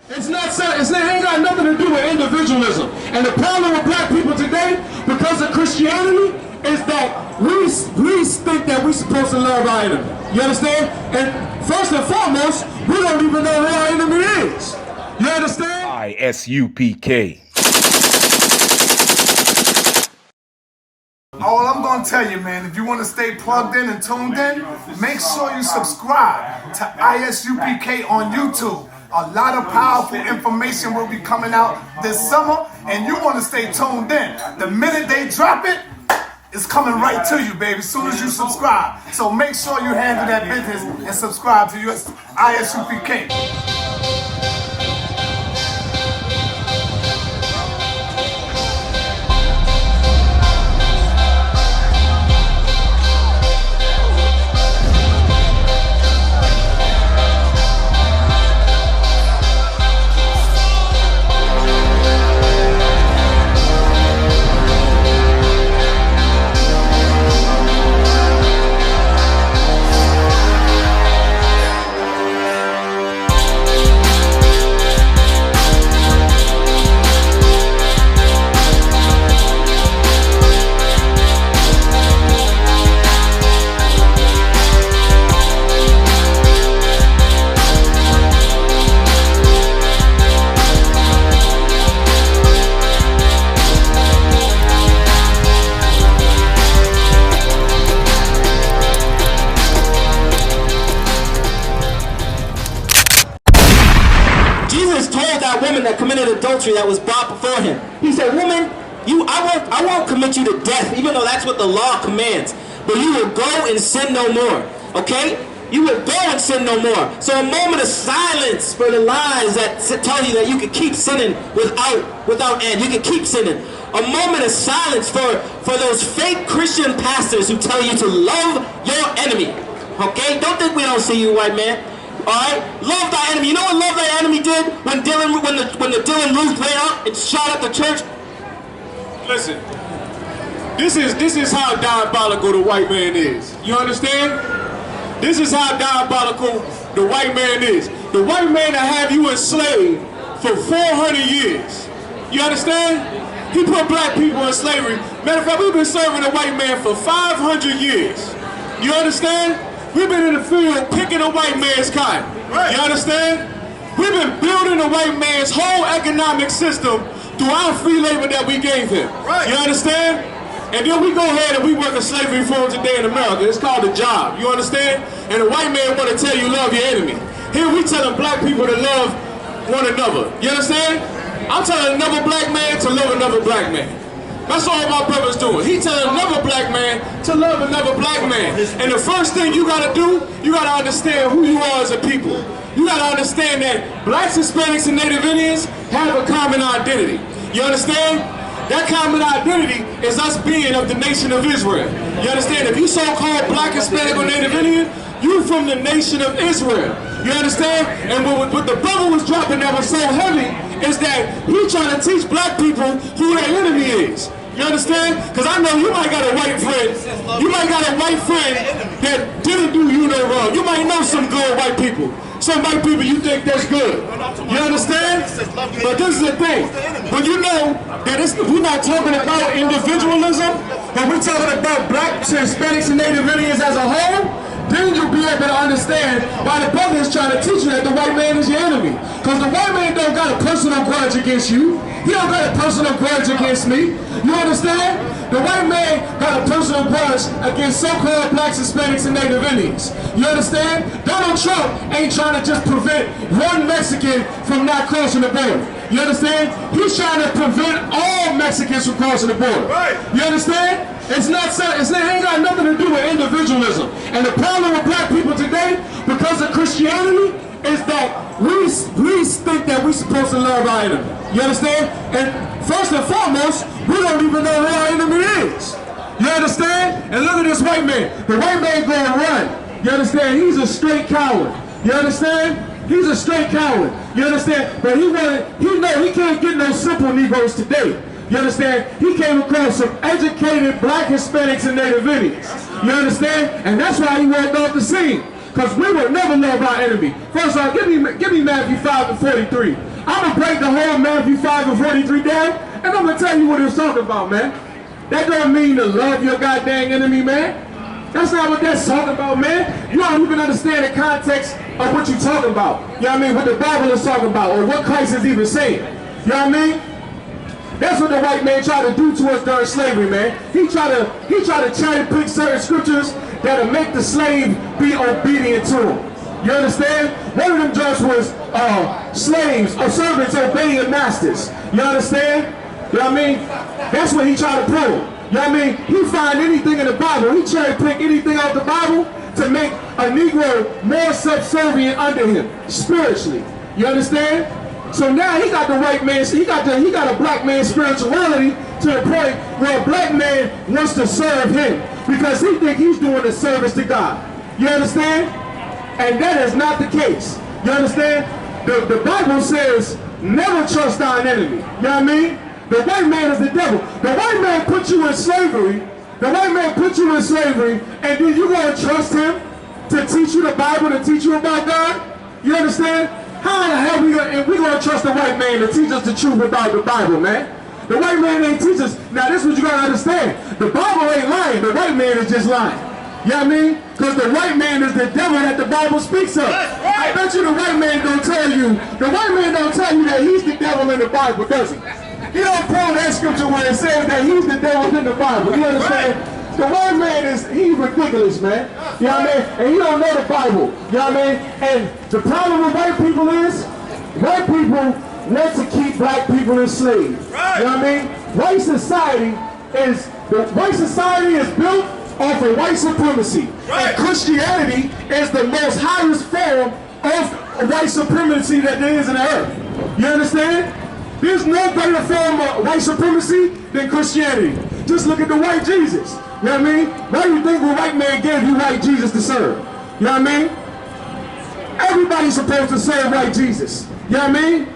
It ain't got nothing to do with individualism. And the problem with black people today, because of Christianity, is that we think that we're supposed to love our enemy. You understand? And first and foremost, we don't even know who our enemy is. You understand? I.S.U.P.K. All I'm gonna tell you, man, if you want to stay plugged in and tuned in, make sure you subscribe to I.S.U.P.K. on YouTube. A lot of powerful information will be coming out this summer, and you want to stay tuned in. The minute they drop it, it's coming right to you, baby, as soon as you subscribe. So make sure you handle that business and subscribe to your I.S.U.P.K. That committed adultery that was brought before him. He said, woman, I won't commit you to death, even though that's what the law commands. But you will go and sin no more. Okay? You will go and sin no more. So a moment of silence for the lies that tell you that you can keep sinning without end. You can keep sinning. A moment of silence for those fake Christian pastors who tell you to love your enemy. Okay? Don't think we don't see you, white man. Alright? Love thy enemy. You know what love thy enemy did when the Dylan Roof went up and shot up the church? Listen, this is how diabolical the white man is. You understand? This is how diabolical the white man is. The white man that have you enslaved for 400 years. You understand? He put black people in slavery. Matter of fact, we've been serving the white man for 500 years. You understand? We've been in the field picking a white man's cotton. Right. You understand? We've been building the white man's whole economic system through our free labor that we gave him. Right. You understand? And then we go ahead and we work a slavery reform today in America. It's called a job. You understand? And the white man want to tell you love your enemy. Here we telling black people to love one another. You understand? I'm telling another black man to love another black man. That's all my brother's doing. He telling another black man to love another black man. And the first thing you gotta do, you gotta understand who you are as a people. You gotta understand that blacks, Hispanics, and Native Indians have a common identity. You understand? That common identity is us being of the nation of Israel. You understand? If you so-called black, Hispanic, or Native Indian, you from the nation of Israel. You understand? And what the brother was dropping that was so heavy is that he trying to teach black people who their enemy is. You understand? Because I know you might got a white friend. You might got a white friend that didn't do you no wrong. You might know some good white people. Some white people you think that's good. You understand? But this is the thing. When you know that we're not talking about individualism, but we're talking about blacks, Hispanics, and Native Indians as a whole, then you'll be able to understand why the brother is trying to teach you that the white man is your enemy. Because the white man don't got a personal grudge against you. He don't got a personal grudge against me. You understand? The white man got a personal grudge against so-called blacks, Hispanics, and Native Indians. You understand? Donald Trump ain't trying to just prevent one Mexican from not crossing the border. You understand? He's trying to prevent all Mexicans from crossing the border. Right. You understand? It ain't got nothing to do with individualism. And the problem with black people today, because of Christianity, is that we think that we're supposed to love our enemy. You understand? And first and foremost, we don't even know who our enemy is. You understand? And look at this white man. The white man gonna run. You understand? He's a straight coward. You understand? He's a straight coward. You understand? But he can't get no simple Negroes today. You understand? He came across some educated black Hispanics and Native Indians. You understand? And that's why he walked off the scene. Because we will never love our enemy. First of all, give me Matthew 5 and 43. I'm going to break the whole Matthew 5 and 43 down, and I'm going to tell you what it's talking about, man. That don't mean to love your goddamn enemy, man. That's not what that's talking about, man. You don't even understand the context of what you're talking about. You know what I mean? What the Bible is talking about, or what Christ is even saying. You know what I mean? That's what the white man tried to do to us during slavery, man. He tried to cherry pick certain scriptures that'll make the slave be obedient to him. You understand? One of them judges was slaves or servants obeying their masters. You understand? You know what I mean? That's what he tried to prove. You know what I mean? He find anything in the Bible. He cherry pick anything out the Bible to make a Negro more subservient under him spiritually. You understand? So now he got the white man, he got a black man's spirituality to the point where a black man wants to serve him because he think he's doing a service to God. You understand? And that is not the case. You understand? The Bible says, never trust thine enemy. You know what I mean? The white man is the devil. The white man put you in slavery. The white man put you in slavery, and then you gonna trust him to teach you the Bible, to teach you about God? You understand? How in the hell we gonna trust the white man to teach us the truth about the Bible, man? The white man ain't teach us. Now this is what you gotta understand. The Bible ain't lying. The white man is just lying. You know what I mean? Because the white man is the devil that the Bible speaks of. I bet you the white man don't tell you that he's the devil in the Bible, does he? He don't quote that scripture where it says that he's the devil in the Bible. You understand? The white man he's ridiculous, man. You know what I mean? And he don't know the Bible. You know what I mean? And the problem with white people is, white people want to keep black people enslaved. Right. You know what I mean? White society is built off of white supremacy. Right. And Christianity is the most highest form of white supremacy that there is in the earth. You understand? There's no greater form of white supremacy than Christianity. Just look at the white Jesus. You know what I mean? Why do you think the white man gave you white Jesus to serve? You know what I mean? Everybody's supposed to serve white Jesus. You know what I mean?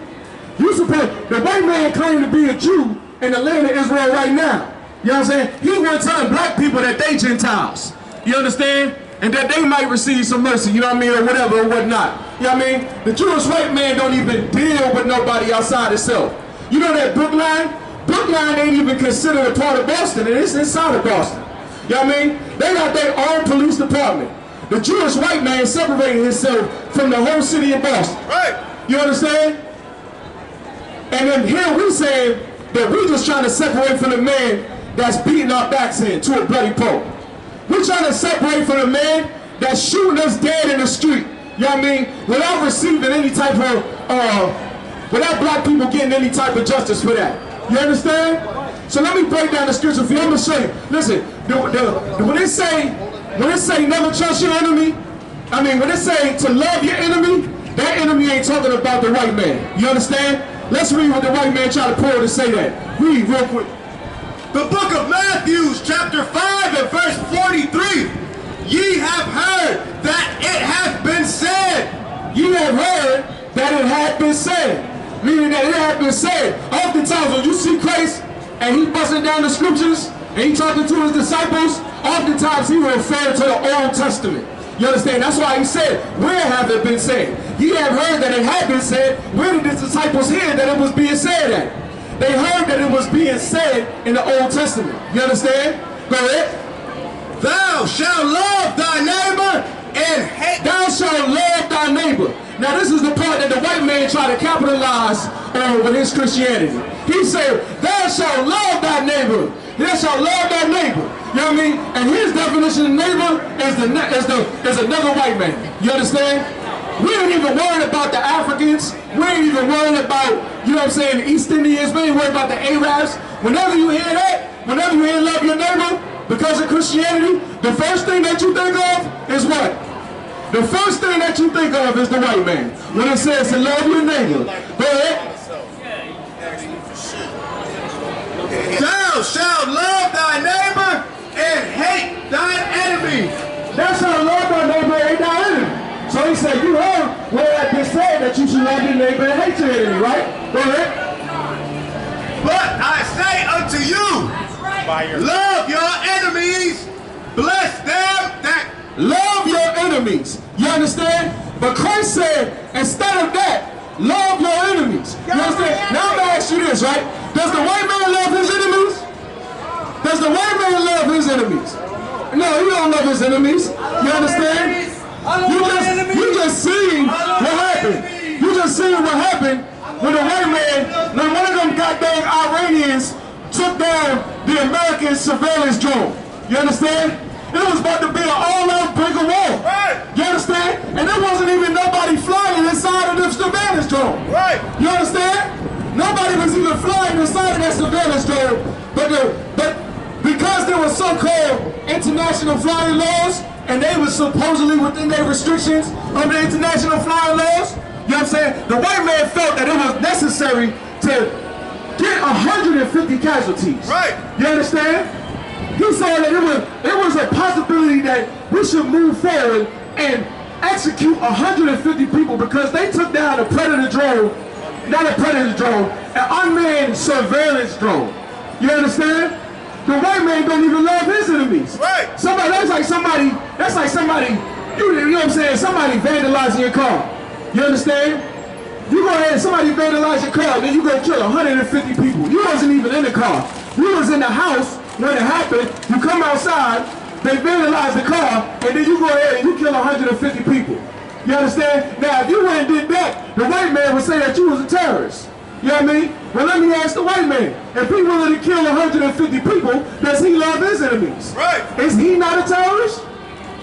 The white man claimed to be a Jew in the land of Israel right now. You know what I'm saying? He was telling black people that they Gentiles. You understand? And that they might receive some mercy, you know what I mean, or whatever, or whatnot. You know what I mean? The Jewish white man don't even deal with nobody outside itself. You know that Brookline? Brookline ain't even considered a part of Boston, and it's inside of Boston. You know what I mean? They got their own police department. The Jewish white man separated himself from the whole city of Boston. Right. You understand? And then here we saying that we just trying to separate from the man that's beating our backs in to a bloody pulp. We're trying to separate from the man that's shooting us dead in the street. You know what I mean? Without receiving any type of, without black people getting any type of justice for that. You understand? So let me break down the scripture for you. I'm going to show you. Listen, when it say never trust your enemy, I mean, when it say to love your enemy, that enemy ain't talking about the white man. You understand? Let's read what the white man tried to pull to say that. Read real quick. The book of Matthew, chapter 5 and verse 43. Ye have heard that it hath been said. Ye have heard that it hath been said. Meaning that it hath been said. Oftentimes when you see Christ and he busting down the scriptures and he talking to his disciples, oftentimes he will refer to the Old Testament. You understand? That's why he said, where have it been said? Ye have heard that it had been said. Where did his disciples hear that it was being said at? They heard that it was being said in the Old Testament. You understand? Go ahead. Thou shalt love thy neighbor and hate. Thou shalt love thy neighbor. Now this is the part that the white man tried to capitalize on with his Christianity. He said, thou shalt love thy neighbor. Thou shalt love thy neighbor. You know what I mean? And his definition of neighbor is another white man. You understand? We ain't even worried about the Africans. We ain't even worried about, you know what I'm saying, the East Indians. We ain't worried about the Arabs. Whenever you hear that, whenever you hear love your neighbor, because of Christianity, the first thing that you think of is what? The first thing that you think of is the white man. When it says to love your neighbor. Go ahead. Thou shalt love thy neighbor and hate thine enemy. Thou shalt love thy neighbor and hate thy enemy. So he said, you heard where it been said that you should love your neighbor and hate your enemy, right? Go ahead. But I say unto you, love your enemies, bless them that love your enemies. You understand? But Christ said, instead of that, love your enemies. You understand? Now I'm going to ask you this, right? Does the white man love his enemies? Does the white man love his enemies? No, he don't love his enemies. You understand? You just seen what happened. You just seen what happened when the white man, when one of them goddamn Iranians took down the American surveillance drone. You understand? It was about to be an all-out break of war. Right. You understand? And there wasn't even nobody flying inside of the surveillance drone. Right. You understand? Nobody was even flying inside of that surveillance drone. But because there were so-called international flying laws, and they were supposedly within their restrictions of the international flying laws, you know what I'm saying? The white man felt that it was necessary to get 150 casualties. Right. You understand? He said that it was a possibility that we should move forward and execute 150 people because they took down a predator drone, not a predator drone, an unmanned surveillance drone. You understand? The white man don't even love his enemies. Right. That's like somebody, you know what I'm saying? Somebody vandalizing your car. You understand? You go ahead and somebody vandalize your car, then you go kill 150 people. You wasn't even in the car. You was in the house when it happened. You come outside, they vandalize the car, and then you go ahead and you kill 150 people. You understand? Now, if you went and did that, the white man would say that you was a terrorist. You know what I mean? Well, let me ask the white man. If he willing to kill 150 people, does he love his enemies? Right. Is he not a terrorist?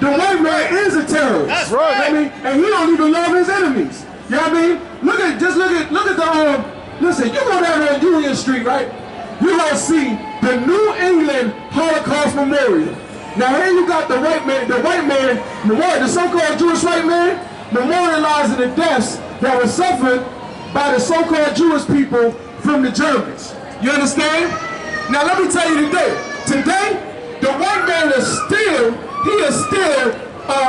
The white man is a terrorist. That's right. You know what I mean? And he don't even love his enemies. You know what I mean? Look at the listen, you go down on Union Street, right? You're gonna see the New England Holocaust Memorial. Now here you got the so-called Jewish white man, memorializing the deaths that were suffered by the so-called Jewish people from the Germans. You understand? Now let me tell you today, the white man is still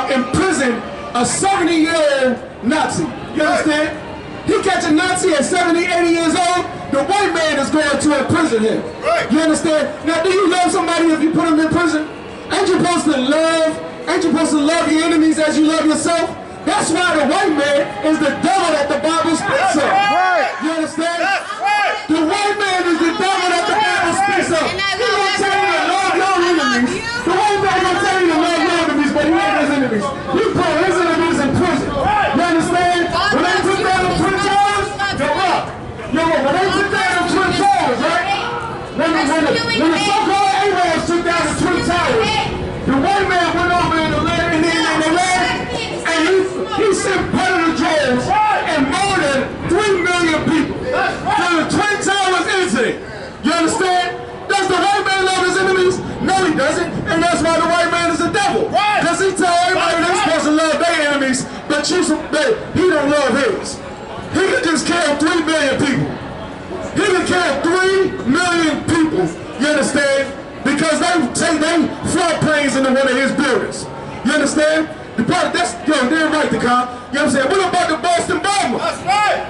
in prison, a 70-year-old Nazi. You understand? He catch a Nazi at 70, 80 years old, the white man is going to imprison him. Right. You understand? Now, do you love somebody if you put him in prison? Ain't you supposed to love your enemies as you love yourself? That's why the white man is the devil that the Bible speaks of. Right. You understand? That's right. The white man is the devil that the Bible speaks of. He's going to tell you to love your enemies. The white man is going to tell you to love your enemies, but he ain't his enemies. He put his enemies in prison. You understand? When they took down the Twin Towers, when they took down the Twin Towers, right? When the so-called Arabs took down the Twin Towers, the white man went over in the land, and he sent predator drones and murdered 3 million people for the Twin Towers incident. You understand? Does the white man love his enemies? No, he doesn't, and that's why the white man is the devil. Because he tell everybody they're supposed to love their enemies, but he don't love his. He can just kill 3 million people. He can kill 3 million people, you understand? Because they fly planes into one of his buildings. You understand? They're right, the car. You know what I'm saying? What about the Boston bomber? That's right.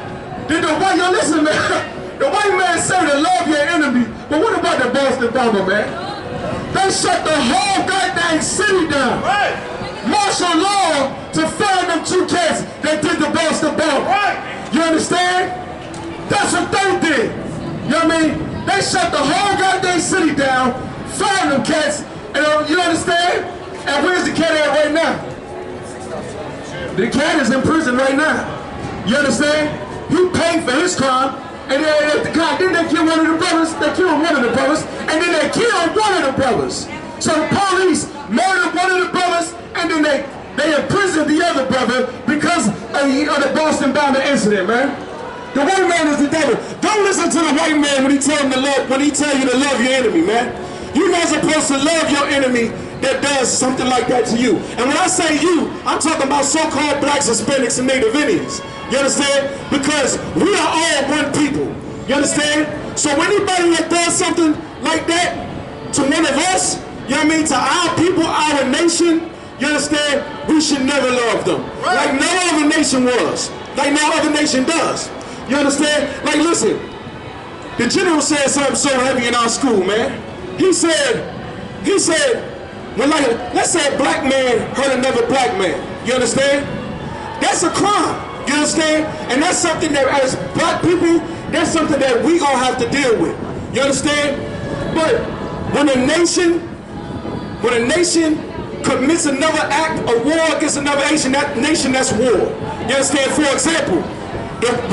Listen, man. The white man say to love your enemy, but what about the Boston bomber, man? They shut the whole goddamn city down. Right. Martial law to find them 2 cats that did the Boston bomber. Right. You understand? That's what they did. You know what I mean? They shut the whole goddamn city down, found them cats, and you understand? And where's the cat at right now? The cat is in prison right now. You understand? He paid for his crime, and then they killed one of the brothers, and then they killed one of the brothers. So the police murdered one of the brothers, and then they imprisoned the other brother because of the Boston bomber incident, man. The white man is the devil. Don't listen to the white man when he tell you to love your enemy, man. You're not supposed to love your enemy that does something like that to you. And when I say you, I'm talking about so-called blacks, Hispanics, and Native Indians. You understand? Because we are all one people. You understand? So anybody that does something like that to one of us, you know what I mean, to our people, our nation, you understand? We should never love them. Right. Like no other nation was. Like no other nation does. You understand? Like listen, the general said something so heavy in our school, man. He said, when let's say a black man hurt another black man. You understand? That's a crime. You understand? And that's something that as black people, that's something that we gonna have to deal with. You understand? But when a nation commits another act of war against another nation, that's war. You understand? For example,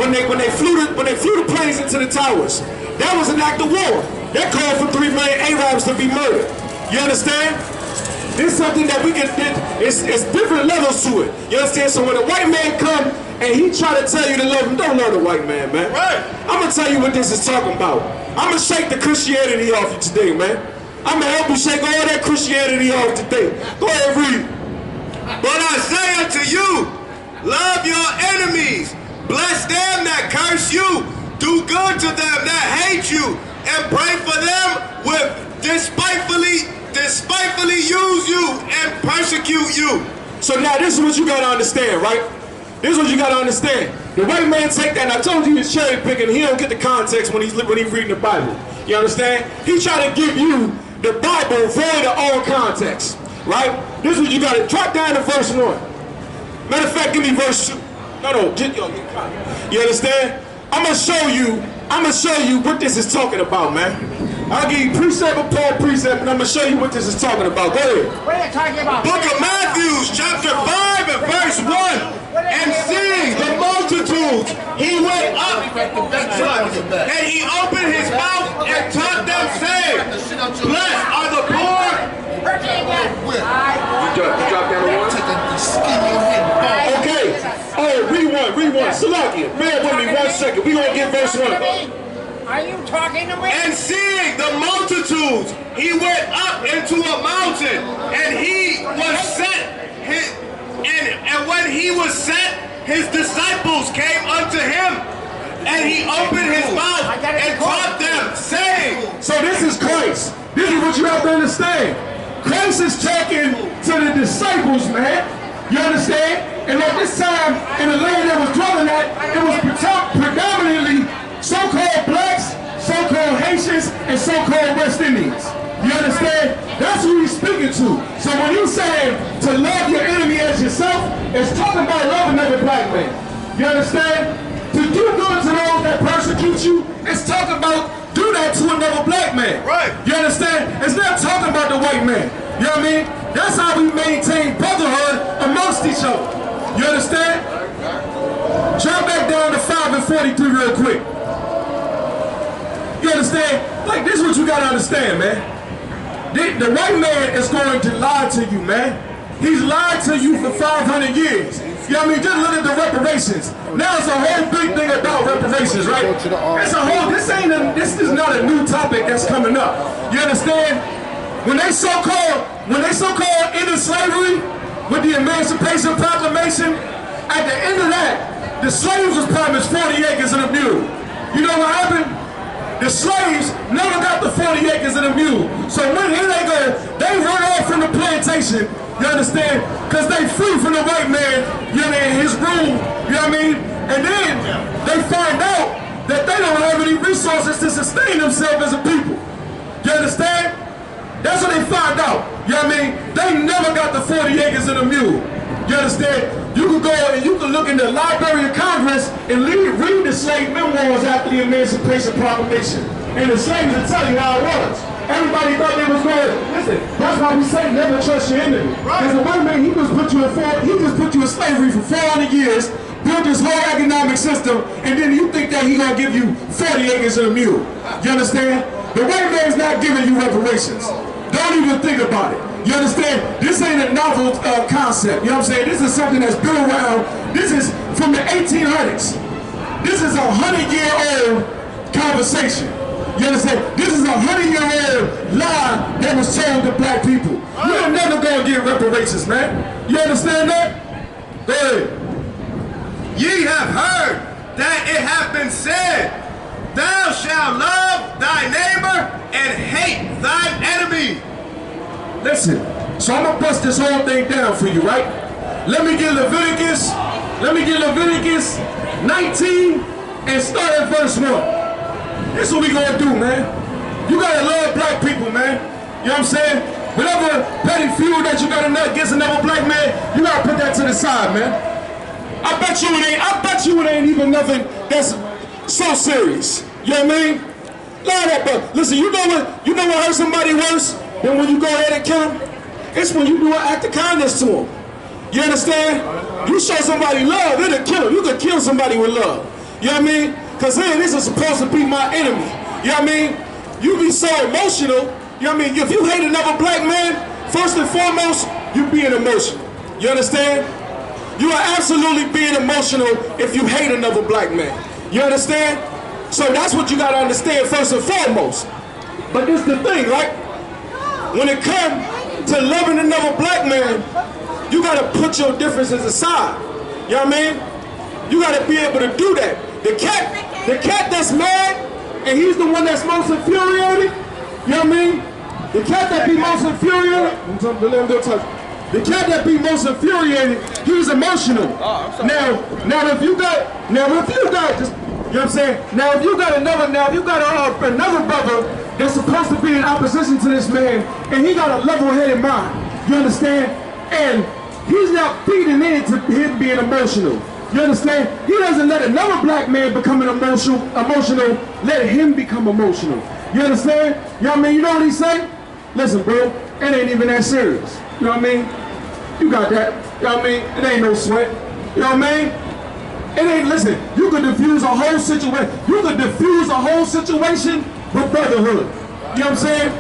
when they flew the planes into the towers, that was an act of war. That called for 3 million Arabs to be murdered. You understand? It's something that we can, it's different levels to it. You understand? So when a white man come and he try to tell you to love him, don't love the white man, man. Right. I'm gonna tell you what this is talking about. I'm gonna shake the Christianity off you today, man. I'm gonna help you shake all that Christianity off today. Go ahead, read. But I say unto you, love your enemies, bless them that curse you, do good to them that hate you, and pray for them with despitefully use you and persecute you. So now this is what you gotta understand, right? This is what you gotta understand. The white man take that, and I told you he's cherry picking, he don't get the context when he's reading the Bible. You understand? He try to give you the Bible void of all context, right? This is what you gotta drop down to verse 1. Matter of fact, give me verse 2. No, you understand? I'm gonna show you what this is talking about, man. I'll give you precept upon precept, and I'm gonna show you what this is talking about. Go ahead. What are you talking about? Book of Matthew, chapter 5 and verse 1. And seeing the multitudes, he went up and he opened his mouth and taught them, saying, blessed are the poor. You drop down to 1? Okay. Oh, read one. Salakia, bear with me 1 second. We gonna get verse 1. Are you talking to me? And seeing the multitudes, he went up into a mountain, and he was set. And when he was set, his disciples came unto him, and he opened his mouth and taught them, saying. So this is Christ. This is what you have to understand. Christ is talking to the disciples, man. You understand? And at this time, in the land that was dwelling at, it was predominantly so-called blacks, so-called Haitians, and so-called West Indians. You understand? That's who he's speaking to. So when he's saying to love your enemy as yourself, it's talking about loving another black man. You understand? To do good to those that persecute you, it's talking about do that to another black man. Right. You understand? It's not talking about the white man. You know what I mean? That's how we maintain brotherhood amongst each other. You understand? Drop back down to 5 and 43 real quick. You understand? Like, this is what you gotta understand, man. The white man is going to lie to you, man. He's lied to you for 500 years. You know what I mean? Just look at the reparations. Now it's a whole big thing about reparations, right? It's a whole, this is not a new topic that's coming up. You understand? When they so-called ended slavery with the Emancipation Proclamation, at the end of that, the slaves was promised 40 acres and a mule. You know what happened? The slaves never got the 40 acres and a mule. So here they go, they run off from the plantation, you understand? Because they free from the white man, you know, in his room, you know what I mean? And then they find out that they don't have any resources to sustain themselves as a people. You understand? That's what they find out. You know what I mean? They never got the 40 acres and a mule. You understand? You can go and you can look in the Library of Congress and read the slave memoirs after the Emancipation Proclamation. And the slaves will tell you how it was. Everybody thought they was going, listen, that's why we say never trust your enemy. Because the white man, he just put you in slavery for 400 years, built this whole economic system, and then you think that he gonna give you 40 acres and a mule. You understand? The white man's not giving you reparations. Don't even think about it. You understand? This ain't a novel concept. You know what I'm saying? This is something that's been around. This is from the 1800s. This is a 100-year-old conversation. You understand? This is a 100-year-old lie that was told to black people. You're never gonna get reparations, man. You understand that? Go ahead. Ye have heard that it hath been said, thou shalt love thy neighbor and hate thine enemy. Listen, so I'm gonna bust this whole thing down for you, right? Let me get Leviticus 19 and start at verse 1. This is what we gonna do, man. You gotta love black people, man. You know what I'm saying? Whatever petty feud that you got against another black man, you gotta put that to the side, man. I bet you it ain't even nothing that's so serious. You know what I mean? Line up, but listen, you know what hurt somebody worse than when you go ahead and kill them? It's when you do an act of kindness to them. You understand? You show somebody love, it'll kill them. You could kill somebody with love. You know what I mean? Because hey, this is supposed to be my enemy. You know what I mean? You be so emotional. You know what I mean? If you hate another black man, first and foremost, you being emotional. You understand? You are absolutely being emotional if you hate another black man. You understand? So that's what you got to understand first and foremost. But this is the thing, right? When it comes to loving another black man, you got to put your differences aside. You know what I mean? You got to be able to do that. The cat that's mad, and he's the one that's most infuriated. You know what I mean? The cat that be most infuriated, the cat that be most infuriated, he's emotional. Now if you got, just, you know what I'm saying? Now if you got another brother that's supposed to be in opposition to this man, and he got a level-headed mind, you understand? And he's not feeding into him being emotional. You understand? He doesn't let another black man become emotional, let him become emotional. You understand? You know what I mean? You know what he's saying? Listen, bro, it ain't even that serious. You know what I mean? You got that. You know what I mean? It ain't no sweat. You know what I mean? It ain't, listen, you could diffuse a whole situation. You could diffuse a whole situation with brotherhood. You know what I'm saying?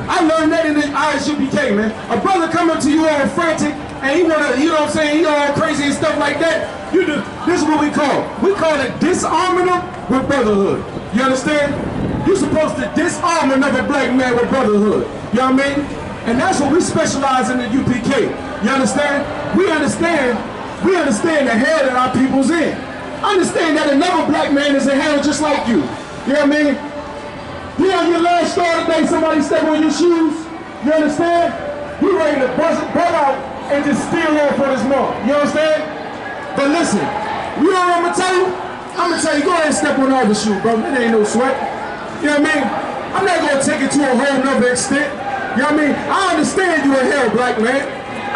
I learned that in the I.S.U.P.K, man. A brother come up to you all frantic, and he wanna, you know what I'm saying, he all crazy and stuff like that. This is what we call it disarming them with brotherhood. You understand? You're supposed to disarm another black man with brotherhood. You know what I mean? And that's what we specialize in the UPK. You understand? We understand the hell that our people's in. I understand that another black man is in hell just like you. You know what I mean? You on your last store today, somebody step on your shoes. You understand? You ready to bust out and just steal off on his mom. You understand? But listen, you know what I'm gonna tell you? I'm gonna tell you, go ahead and step on all the shoes, bro. It ain't no sweat. You know what I mean? I'm not gonna take it to a whole nother extent. You know what I mean? I understand you in hell, black man.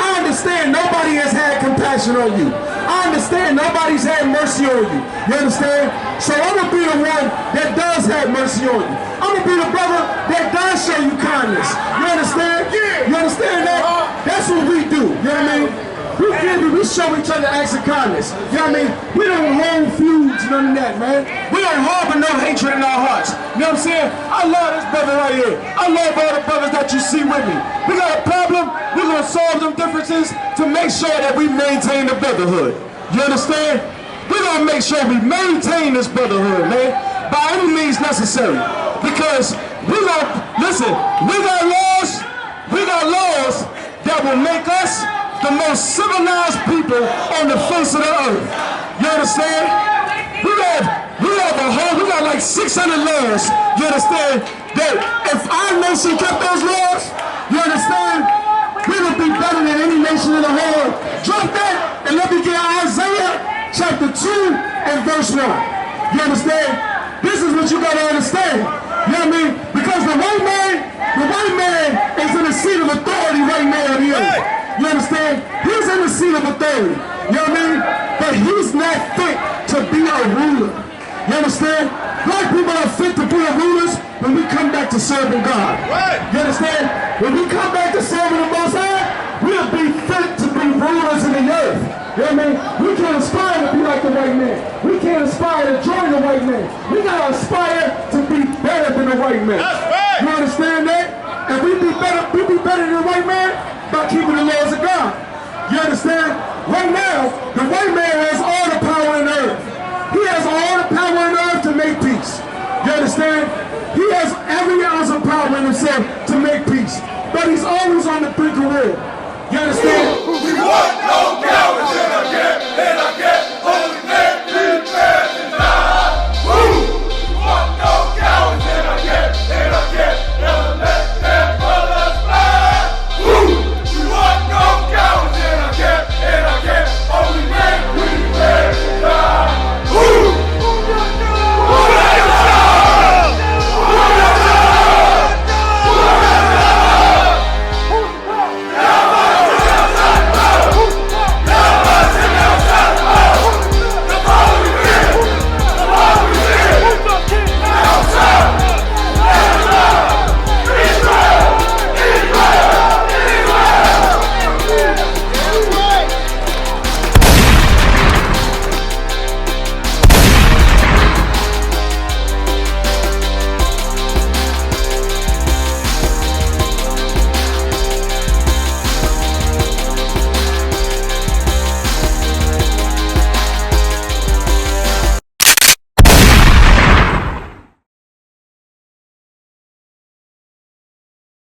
I understand nobody has had compassion on you. I understand nobody's had mercy on you. You understand? So I'm gonna be the one that does have mercy on you. I'm gonna be the brother that does show you kindness. You understand? You understand that? That's what we do. You know what I mean? We show each other acts of kindness. You know what I mean? We don't hold feuds, none of that, man. We don't harbor no hatred in our hearts. You know what I'm saying? I love this brother right here. I love all the brothers that you see with me. We got a problem, we're gonna solve them differences to make sure that we maintain the brotherhood. You understand? We're gonna make sure we maintain this brotherhood, man, by any means necessary. Because we got laws that will make us the most civilized people on the face of the earth. You understand? We got like 600 laws, you understand? That if our nation kept those laws, you understand? We would be better than any nation in the whole. Drop that and let me get Isaiah chapter 2 and verse 1. You understand? This is what you gotta understand. You know what I mean? Because the white man is in the seat of authority right now on the earth. You understand? He's in the seat of authority. You know what I mean? But he's not fit to be a ruler. You understand? Black people are fit to be rulers when we come back to serving God. You understand? When we come back to serving the Most High, we'll be fit to be rulers in the earth. You know what I mean? We can't aspire to be like the white man. We can't aspire to join the white man. We gotta aspire to be better than the white man. You understand that? And we be better than the white man by keeping the laws of God. You understand? Right now, the white man has all the power on earth. He has all the power on earth to make peace. You understand? He has every ounce of power in himself to make peace. But he's always on the brink of war. You understand? We want no cowards in our camp,